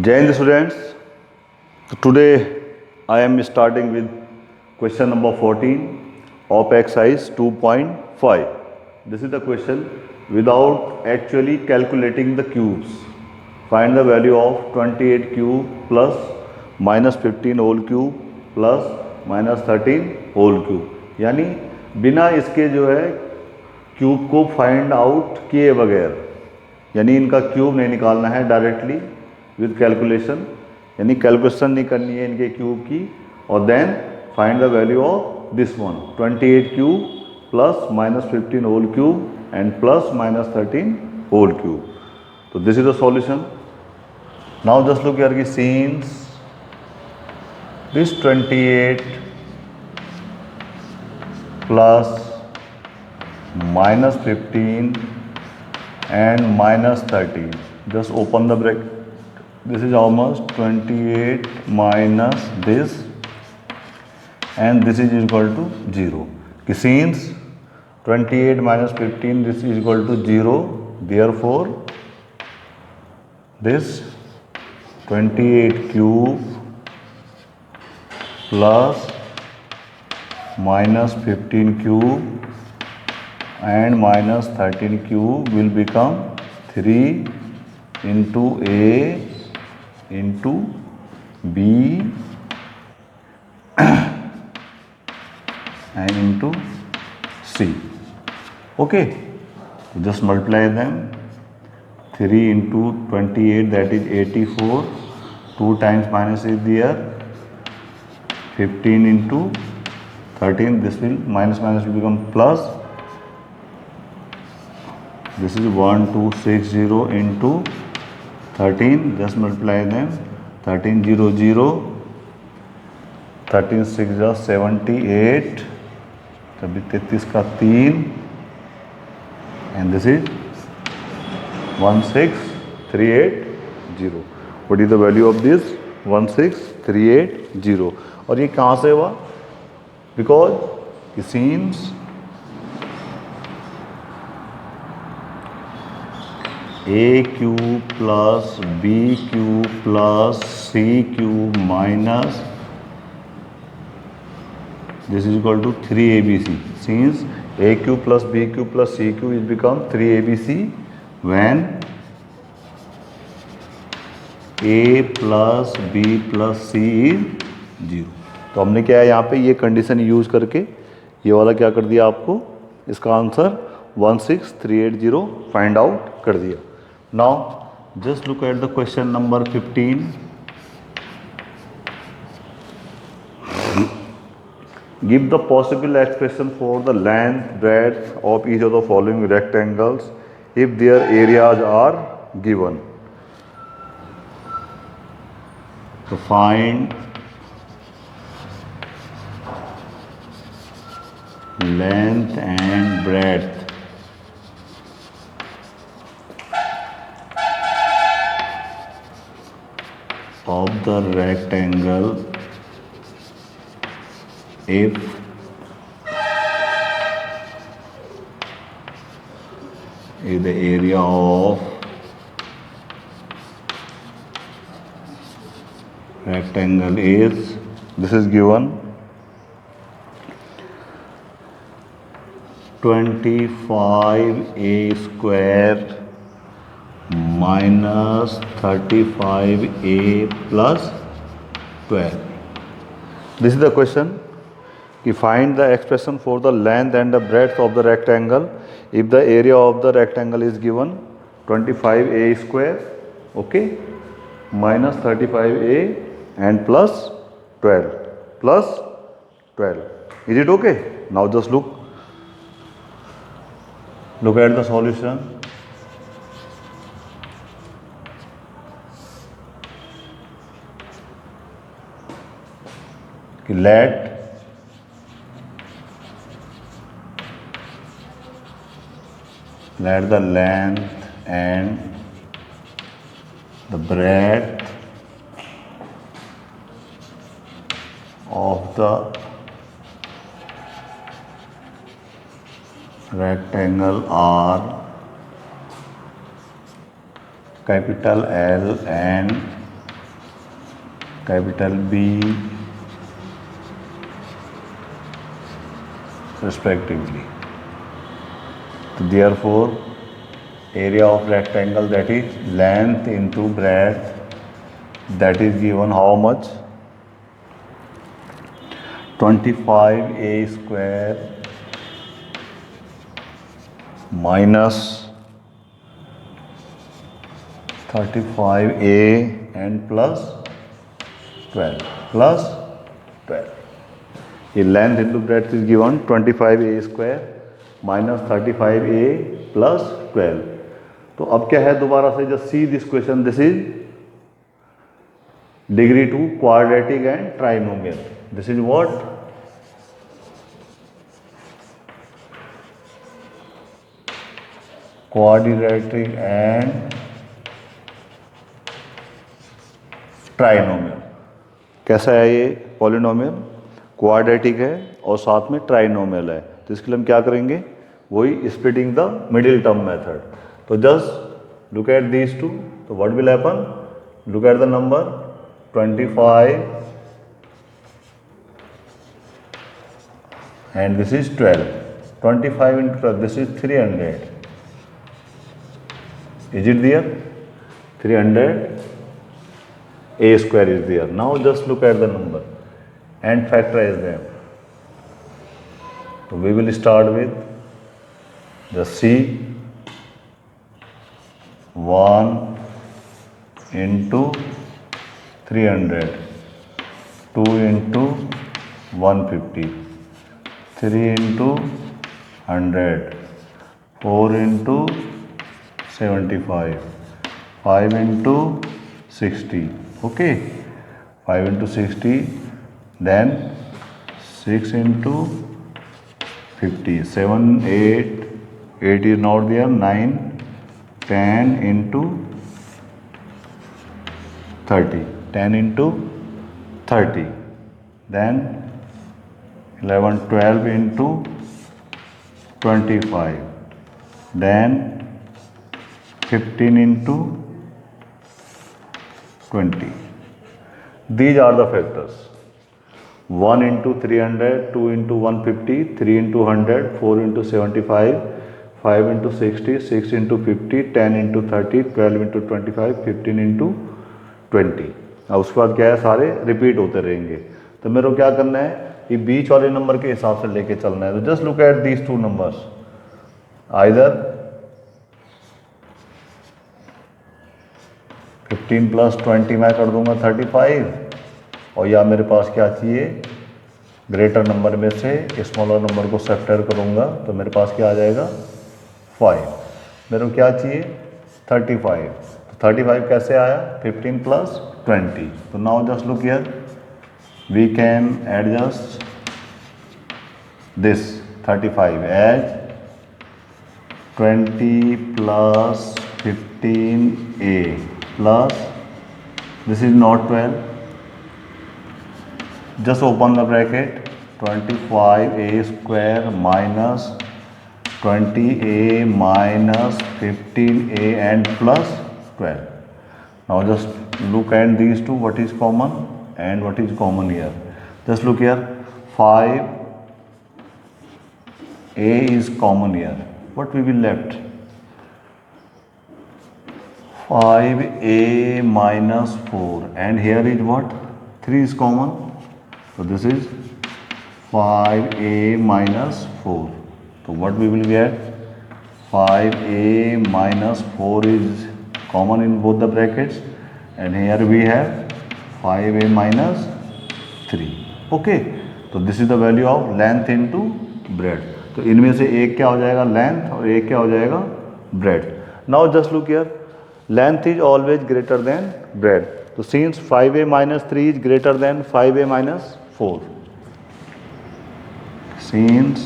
Jai Hind students. So today I am starting with question number 14 of exercise 2.5. This is the question without actually calculating the cubes. Find the value of 28 cube plus minus 15 whole cube plus minus 13 whole cube. यानी बिना इसके जो है cube को find out किए बगैर, यानी इनका क्यूब नहीं निकालना है डायरेक्टली विद कैलकुलेशन, यानी कैलकुलेशन नहीं करनी है इनके क्यूब की, और then find the value of this one 28 cube plus minus 15 whole cube and plus minus 13 whole cube. तो this is the solution. Now just look here की since this 28 plus minus 15 and minus 13. Just open the bracket. This is how much? 28 minus this, and this is equal to 0. Since 28 minus 15, this is equal to 0. Therefore, this 28 cube plus minus 15 cube and minus 13 cube will become 3 into A into B and into C. Okay, just multiply them. 3 into 28, that is 84. 2 times minus is there. 15 into 13, this will minus will become plus. This is 1260 into 13, just multiply them. 13 0 0, 13 6 78, तभी 33 का 3, and this is 16380. What is the value of this? 16380. और ये कहाँ से हुआ? Because it seems A cube plus B cube plus C cube minus this is equal to 3ABC. Since A cube plus B cube plus C cube is become 3ABC when A plus B plus C is 0. तो हमने क्या है यहाँ पे ये condition use करके ये वाला क्या कर दिया, आपको इसका आंसर 16380 फाइंड आउट कर दिया. Now just look at the question number 15. Give the possible expression for the length, breadth of each of the following rectangles if their areas are given. So find length and breadth of the rectangle if the area of rectangle is, this is given 25A square minus 35A plus 12. This is the question. You find the expression for the length and the breadth of the rectangle if the area of the rectangle is given 25A square, okay, minus 35A and plus 12 plus 12. Is it okay? Now just look at the solution. Let the length and the breadth of the rectangle are capital L and capital B respectively. So therefore area of rectangle, that is length into breadth, that is given how much? 25a square minus 35a and plus 12. ये length into breadth is given 25a square minus 35a plus 12. तो अब क्या है, दोबारा से just see this question. This is degree 2 quadratic and trinomial. This is what? Quadratic and trinomial. कैसा है ये पॉलिनोमियल? क्वाड्रेटिक है और साथ में ट्राइनोमियल है. तो इसके लिए हम क्या करेंगे? वही splitting the middle term method. तो just look at these two. तो what will happen? Look at the number 25 and this is 12. 25 into 12, this is 300. Is it there? 300 a square is there. Now just look at the number and factorize them. So we will start with the C 1 into 300, 2 into 150, 3 into 100, 4 into 75, 5 into 60. Okay, 5 into 60, then 6 into 50, 7, 8 is not there, 9, 10 into 30, 10 into 30, then 11, 12 into 25, then 15 into 20. These are the factors. 1 into 300, 2 into 150, 3 into 100, 4 into 75, 5 into 60, 6 into 50, 10 into 30, 12 into 25, 15 into 20. अब उसके बाद क्या है, सारे repeat होते रहेंगे. तो मेरे को क्या करना है, ये बीच वाले नंबर के हिसाब से लेके चलना है. तो just look at these two numbers. Either 15 plus 20 मैं कर दूंगा 35, और या मेरे पास क्या चाहिए, ग्रेटर नंबर में से स्मॉलर नंबर को सब्ट्रैक्ट करूंगा तो मेरे पास क्या आ जाएगा 5. मेरे को क्या चाहिए 35. तो 35 कैसे आया, 15 प्लस 20. तो now just look here, we can adjust this 35 as 20 plus 15a plus this is not 12, just open the bracket, 25a square minus 20a minus 15a and plus 12. Now just look at these two, what is common and what is common here. Just look here, 5a is common here. What we will left? 5a minus 4, and here is what? 3 is common. So this is 5a minus 4. So what we will get? 5a minus 4 is common in both the brackets, and here we have 5a minus 3. Okay. तो this is the value of length into breadth. तो इनमें से एक क्या हो जाएगा length और एक क्या हो जाएगा breadth. Now just look here. Length is always greater than breadth. So since 5a minus 3 is greater than 5a minus 4. Since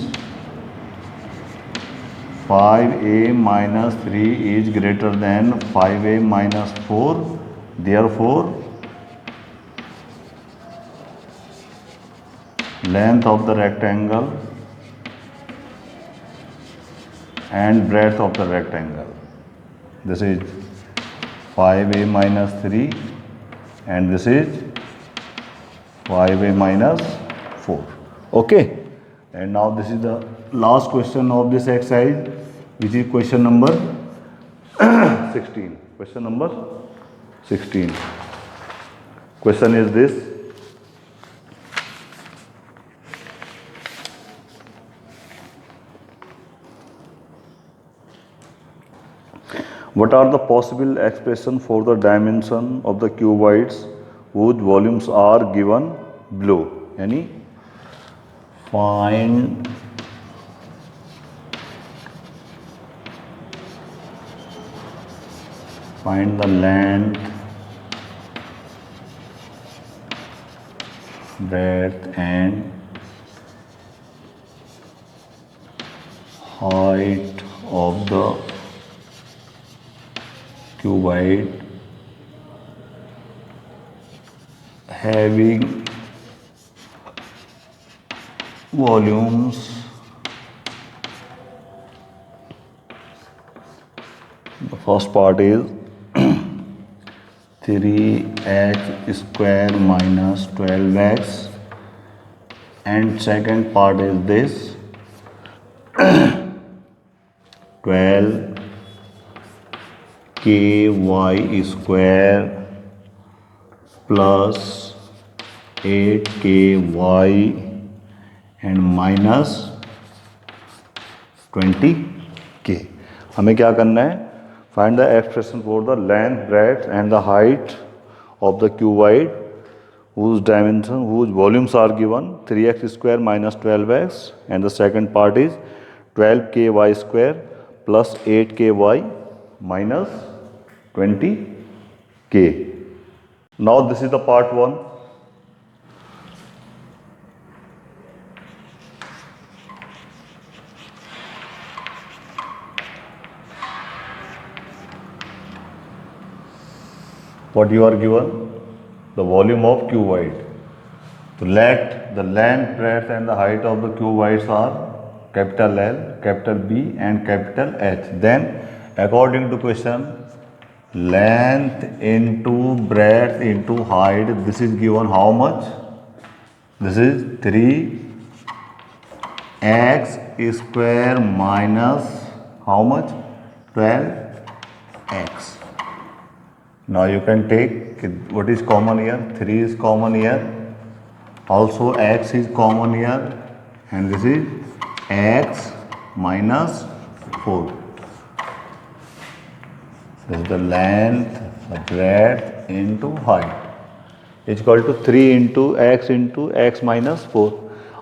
5a minus 3 is greater than 5a minus 4, therefore length of the rectangle and breadth of the rectangle. This is 5a minus 3 and this is 5a minus 4. Okay, and now this is the last question of this exercise, which is question number 16. Question number 16. Question is this: what are the possible expressions for the dimension of the cuboids whose volumes are given below? यानी find the length, breadth and height of the cuboid having volumes the first part is 3x square minus 12x, and second part is this 12ky square plus 8ky and minus 20k. हमें क्या करना है? Find the expression for the length, breadth and the height of the cuboid whose dimension, whose volumes are given 3x square minus 12x, and the second part is 12ky square plus 8ky minus 20k. Now this is the part 1. What you are given? The volume of cuboid. So let the length, breadth and the height of the cuboids are capital L, capital B and capital H. Then according to question, length into breadth into height, this is given how much? This is 3x square minus how much? 12x. Now you can take what is common here? 3 is common here. Also x is common here, and this is x minus 4. This is the length, the breadth into height is equal to 3 into x minus 4.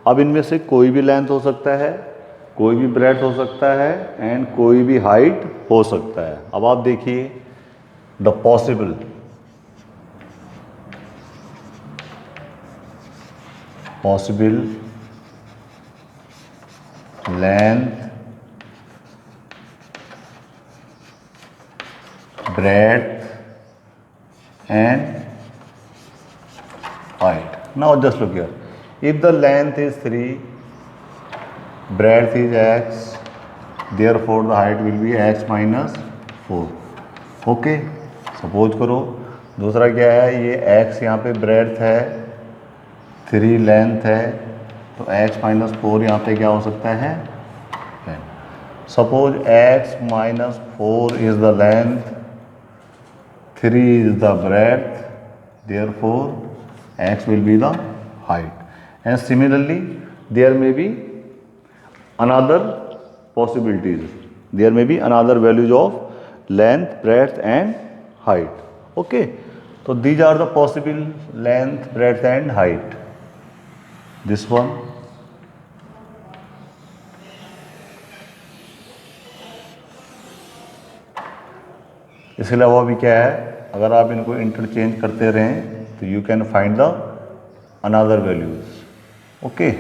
अब इनमें से कोई भी length हो सकता है, कोई भी ब्रेथ हो सकता है एंड कोई भी हाइट हो सकता है. अब आप देखिए the possible length, breadth and height. Now just look here. If the length is 3, breadth is x, therefore the height will be x minus 4. Okay, suppose करो. दूसरा क्या है? ये x यहाँ पे ब्रेड्थ है, 3 लेंथ है, तो x माइनस 4 यहाँ पे क्या हो सकता है? Suppose x minus 4 is the length, 3 is the breadth, therefore x will be the height. And similarly there may be another possibilities. There may be another values of length, breadth and height. Okay, so these are the possible length, breadth and height. This one, इसके अलावा भी क्या है? अगर आप इनको interchange करते रहें तो you can find the another values. Okay,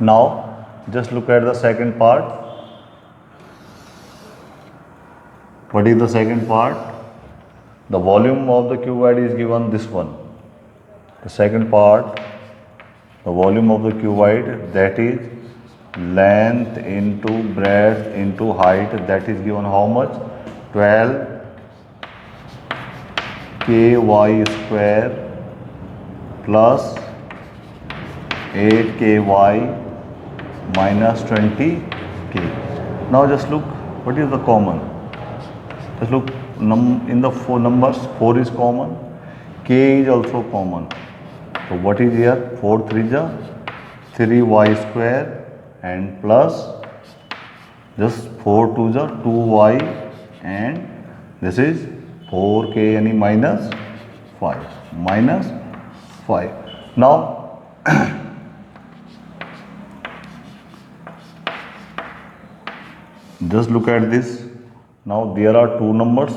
now just look at the second part. What is the second part? The volume of the cuboid is given this one. The second part, the volume of the cuboid, that is length into breadth into height, that is given how much? 12 ky square plus 8 ky minus 20 k. Now just look, what is the common? Just look, in the four numbers, 4 is common, k is also common. So what is here? 4 3 ja 3y square and plus just 4 2 ja 2y and this is 4k यानी minus 5. Now just look at this. Now there are two numbers.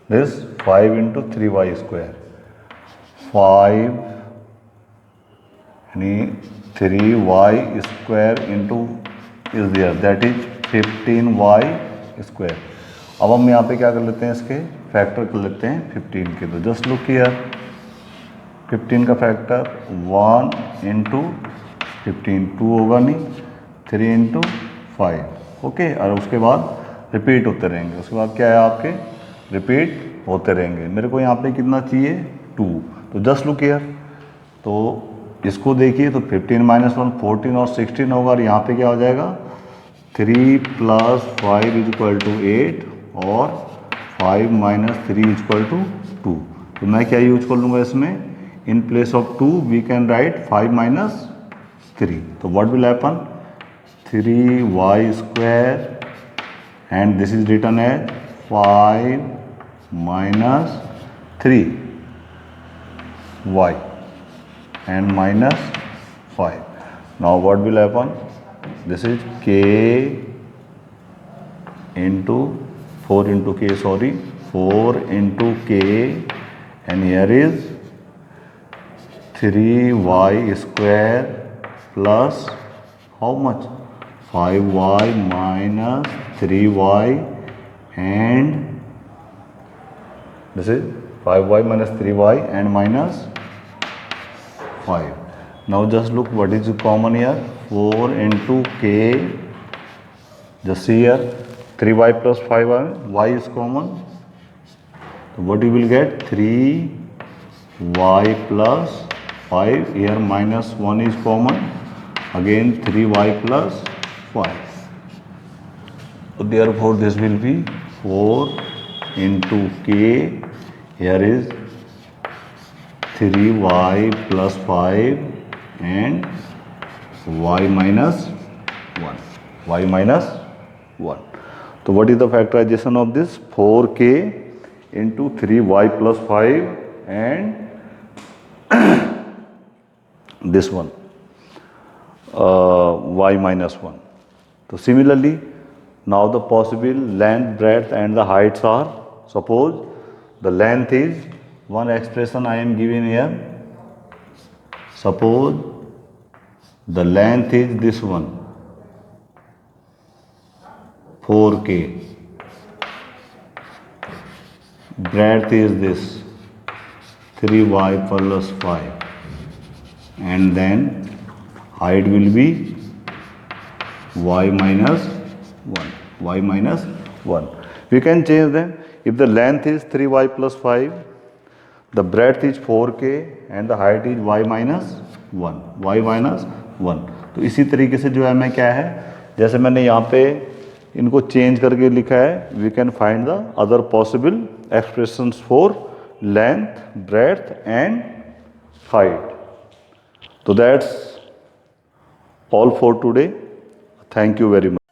This 5 into 3y square. 5 यानी 3y square into is there, that is 15y square. अब हम यहाँ पे क्या कर लेते हैं, इसके फैक्टर कर लेते हैं 15 के. तो जस्ट लुक हियर, 15 का फैक्टर 1 इंटू 15, 2 होगा नहीं, 3 इंटू 5, ओके. और उसके बाद रिपीट होते रहेंगे. उसके बाद क्या है आपके, रिपीट होते रहेंगे. मेरे को यहाँ पे कितना चाहिए, 2. तो जस्ट लुक हियर, तो इसको देखिए, तो 15 माइनस 1 14 और 16 होगा. और यहाँ पे क्या हो जाएगा, 3 प्लस 5 इज इक्वल टू 8 और 5 माइनस 3 इज इक्वल टू 2. तो मैं क्या यूज कर लूँगा इसमें, in place of 2 we can write 5 minus 3. तो what will happen, 3y square and this is written as 5 minus 3y and minus 5. Now what will happen, this is k into 4 into k, sorry, 4 into k, and here is 3y square plus how much, 5y minus 3y and this is 5y minus 3y and minus 5. Now just look what is common here, 4 into k, just see here 3y plus 5y is common. So what you will get, 3y plus 5, here minus 1 is common, again 3y plus 5. So therefore this will be 4 into k, here is 3y plus 5 and y minus 1. Y minus 1. So what is the factorization of this, 4k into 3y plus 5 and this one, y minus 1. So similarly, now the possible length, breadth and the heights are, suppose the length is, one expression I am giving here, suppose the length is this one, 4k, breadth is this 3y plus 5, and then height will be y minus 1. Y minus 1. We can change them. If the length is 3y plus 5, the breadth is 4k and the height is y minus 1. Y minus 1. तो इसी तरीके से जो है मैं क्या है, जैसे मैंने यहाँ पे इनको चेंज करके लिखा है, we can find the other possible expressions for length, breadth and height. So that's all for today. Thank you very much.